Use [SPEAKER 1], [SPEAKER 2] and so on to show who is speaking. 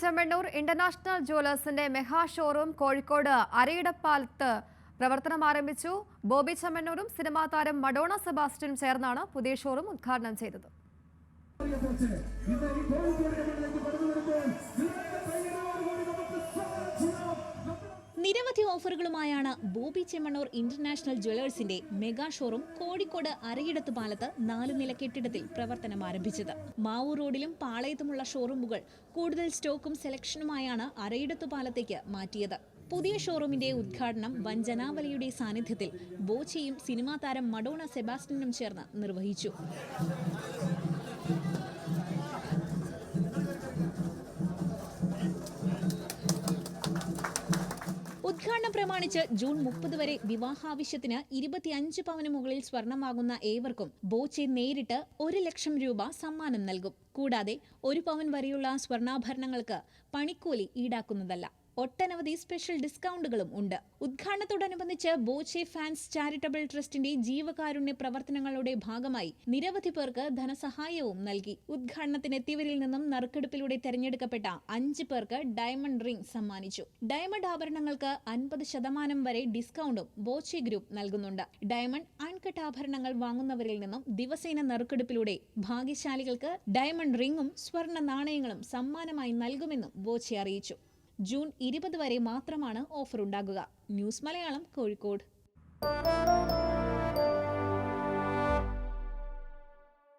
[SPEAKER 1] Chemmanur international ജ്വല്ലേഴ്സിന്റെ mega showroom Kozhikode അരയിടപ്പാലത്ത് പ്രവർത്തനം ആരംഭിച്ചു. ബോബി ചെമ്മണ്ണൂരും സിനിമാ താരം മഡോണ സെബാസ്റ്റ്യനും ചേർന്നാണ് പുതിയ ഷോറൂം ഉദ്ഘാടനം ചെയ്തത്.
[SPEAKER 2] നിരവധി ഓഫറുകളുമായാണ് ബോബി ചെമ്മണ്ണൂർ ഇന്റർനാഷണൽ ജ്വല്ലേഴ്സിന്റെ മെഗാ ഷോറൂം കോഴിക്കോട് അരയിടത്ത് പാലത്ത് 4 നില കെട്ടിടത്തിൽ പ്രവർത്തനം ആരംഭിച്ചത്. മാവൂർ റോഡിലും പാളയത്തുമുള്ള ഷോറൂമുകൾ കൂടുതൽ സ്റ്റോക്കും സെലക്ഷനുമായാണ് അരയിടത്ത് പാലത്തേക്ക് മാറ്റിയത്. പുതിയ ഷോറൂമിന്റെ ഉദ്ഘാടനം വഞ്ചനാവലിയുടെ സാന്നിധ്യത്തിൽ ബോച്ചയും സിനിമാ താരം മഡോണ സെബാസ്റ്റ്യനും ചേർന്ന് നിർവഹിച്ചു. ഉദ്ഘാടനം പ്രമാണിച്ച് ജൂൺ 30 വരെ വിവാഹാവശ്യത്തിന് 25 പവന് മുകളിൽ സ്വർണമാകുന്ന ഏവർക്കും ബോച്ചെ നേരിട്ട് 1 ലക്ഷം രൂപ സമ്മാനം നൽകും. കൂടാതെ 1 പവൻ വരെയുള്ള സ്വർണ്ണാഭരണങ്ങൾക്ക് പണിക്കൂലി ഈടാക്കുന്നതല്ല. ഒട്ടനവധി സ്പെഷ്യൽ ഡിസ്കൗണ്ടുകളും ഉണ്ട്. ഉദ്ഘാടനത്തോടനുബന്ധിച്ച് ബോച്ചെ ഫാൻസ് ചാരിറ്റബിൾ ട്രസ്റ്റിന്റെ ജീവകാരുണ്യ പ്രവർത്തനങ്ങളുടെ ഭാഗമായി നിരവധി പേർക്ക് ധനസഹായവും നൽകി. ഉദ്ഘാടനത്തിനെത്തിയവരിൽ നിന്നും നറുക്കെടുപ്പിലൂടെ തെരഞ്ഞെടുക്കപ്പെട്ട 5 പേർക്ക് ഡയമണ്ട് റിംഗ് സമ്മാനിച്ചു. ഡയമണ്ട് ആഭരണങ്ങൾക്ക് 50% വരെ ഡിസ്കൗണ്ടും ബോച്ചെ ഗ്രൂപ്പ് നൽകുന്നുണ്ട്. ഡയമണ്ട് അൺകട്ട് ആഭരണങ്ങൾ വാങ്ങുന്നവരിൽ നിന്നും ദിവസേന നറുക്കെടുപ്പിലൂടെ ഭാഗ്യശാലികൾക്ക് ഡയമണ്ട് റിംഗും സ്വർണ്ണ നാണയങ്ങളും സമ്മാനമായി നൽകുമെന്നും ബോച്ചെ അറിയിച്ചു. ജൂൺ 20 വരെ മാത്രമാണ് ഓഫർ ഉണ്ടാകുക. ന്യൂസ് മലയാളം, കോഴിക്കോട്.